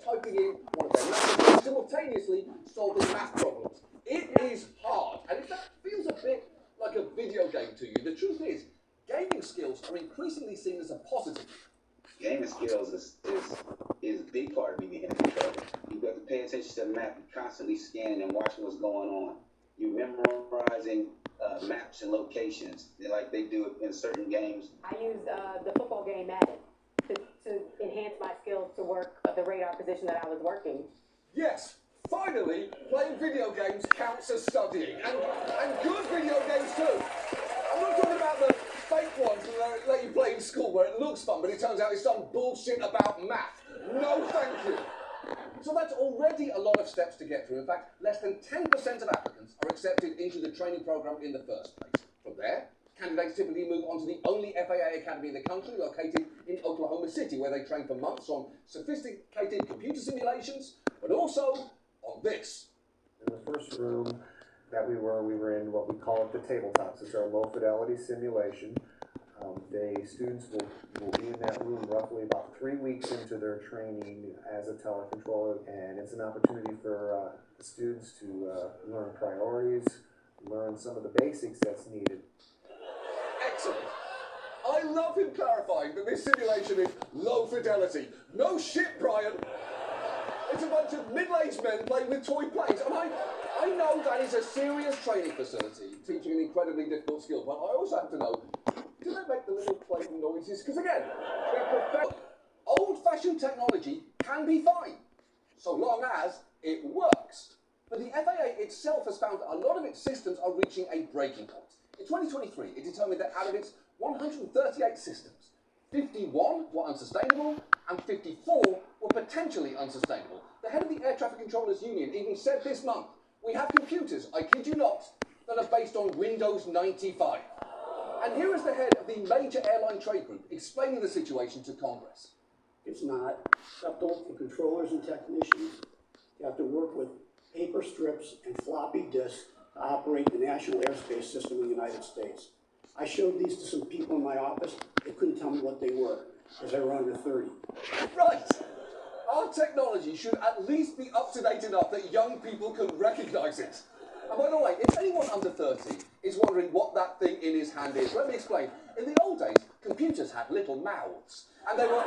typing in one of their numbers and simultaneously solving math problems. It is hard, and if that feels a bit like a video game to you, the truth is, gaming skills are increasingly seen as a positive. Gaming skills is a big part of me being in control. You've got to pay attention to the map, you're constantly scanning and watching what's going on. You're memorizing maps and locations like they do in certain games. I use the football game Madden to enhance my skills to work the radar position that I was working. Yes, finally, playing video games counts as studying, and good video games too. I'm not talking about the fake ones that let you play in school where it looks fun, but it turns out it's some bullshit about math. No, thank you. So that's already a lot of steps to get through. In fact, less than 10% of applicants are accepted into the training program in the first place. From there, candidates typically move on to the only FAA academy in the country, located in Oklahoma City, where they train for months on sophisticated computer simulations, but also on this. In the first room that we were in what we call it the tabletops. It's our low fidelity simulation. Students will be in that room roughly about 3 weeks into their training as a telecontroller, and it's an opportunity for the students to learn priorities, learn some of the basics that's needed. Excellent. I love him clarifying that this simulation is low fidelity. No shit, Brian. It's a bunch of middle-aged men playing with toy planes, and I know that is a serious training facility, teaching an incredibly difficult skill, but I also have to know, do they make the little plane noises? Because again, old-fashioned technology can be fine, so long as it works. But the FAA itself has found that a lot of its systems are reaching a breaking point. In 2023, it determined that out of its 138 systems, 51 were unsustainable and 54 were potentially unsustainable. The head of the Air Traffic Controllers Union even said this month, we have computers, I kid you not, that are based on Windows 95. And here is the head of the major airline trade group explaining the situation to Congress. It's not acceptable for controllers and technicians to have to work with paper strips and floppy disks to operate the national airspace system in the United States. I showed these to some people in my office. They couldn't tell me what they were because they were under 30. Right. Our technology should at least be up to date enough that young people can recognize it. And by the way, if anyone under 30 is wondering what that thing in his hand is, let me explain. In the old days, computers had little mouths, and they were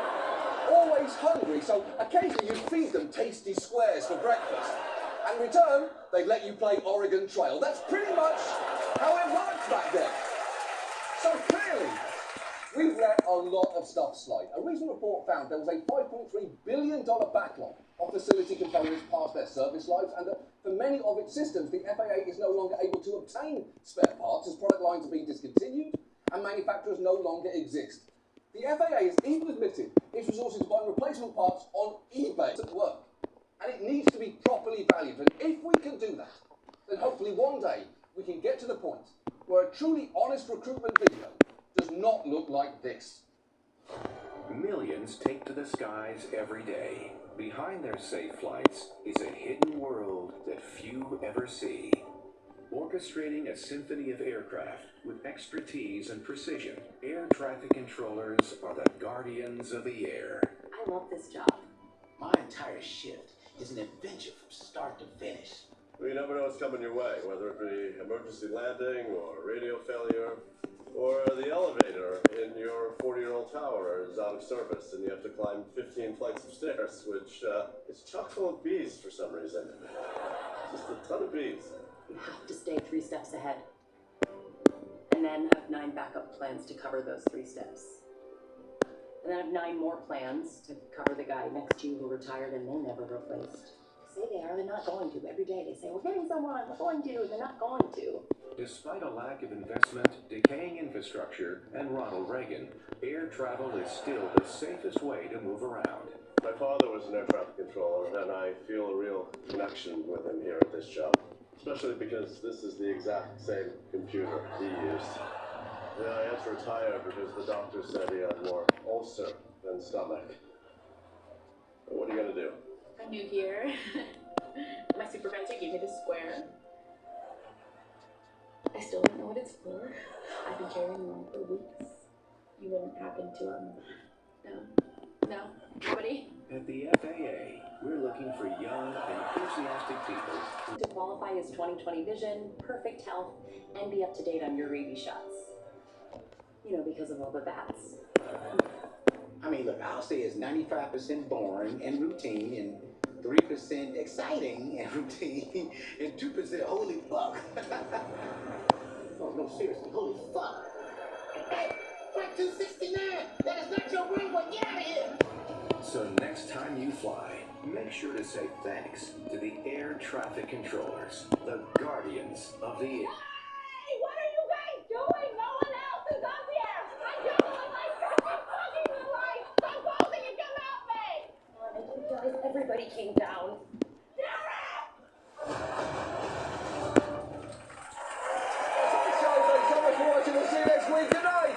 always hungry, so occasionally you'd feed them tasty squares for breakfast. And in return, they'd let you play Oregon Trail. That's pretty much how it worked back then. So clearly, we've let a lot of stuff slide. A recent report found there was a $5.3 billion backlog of facility components past their service lives, and that for many of its systems, the FAA is no longer able to obtain spare parts as product lines are being discontinued and manufacturers no longer exist. The FAA has even admitted its resources to buy replacement parts on eBay at work, and it needs to be properly valued. And if we can do that, then hopefully one day we can get to the point where a truly honest recruitment video does not look like this. Millions take to the skies every day. Behind their safe flights is a hidden world that few ever see. Orchestrating a symphony of aircraft with expertise and precision, air traffic controllers are the guardians of the air. I love this job. My entire shift is an adventure from start to finish. Well, you never know what's coming your way, whether it be emergency landing or radio failure, or the elevator in your 40-year-old tower is out of service and you have to climb 15 flights of stairs, which is chock full of bees for some reason. Just a ton of bees. You have to stay 3 steps ahead. And then have 9 backup plans to cover those 3 steps. And then have 9 more plans to cover the guy next to you who retired and they never replaced. Say they are, they're not going to. Every day they say, we're getting someone, we're going to, and they're not going to. Despite a lack of investment, decaying infrastructure, and Ronald Reagan, air travel is still the safest way to move around. My father was an air traffic controller, and I feel a real connection with him here at this job. Especially because this is the exact same computer he used. Yeah, I had to retire because the doctor said he had more ulcer than stomach. But what are you gonna do? I'm new here. My supervisor gave me the square. I still don't know what it's for. I've been carrying one for weeks. You wouldn't happen to, no, nobody? At the FAA, We're looking for young, enthusiastic people To qualify as 20/20 vision, perfect health, and be up to date on your rabies shots. You know, because of all the bats. I mean, look, I'll say it's 95% boring and routine, and 3% exciting and routine, and 2% holy fuck. Oh, no, seriously, holy fuck. Hey, Flight 269, that is not your runway, get out of here! So next time you fly, make sure to say thanks to the air traffic controllers, the guardians of the air. Hey, what are you guys doing? No one else is up here. I don't want my second fucking life. Stop holding and come help me. I didn't realize everybody came down. That's our show. Thanks so much for watching. We'll see you next week. Good night.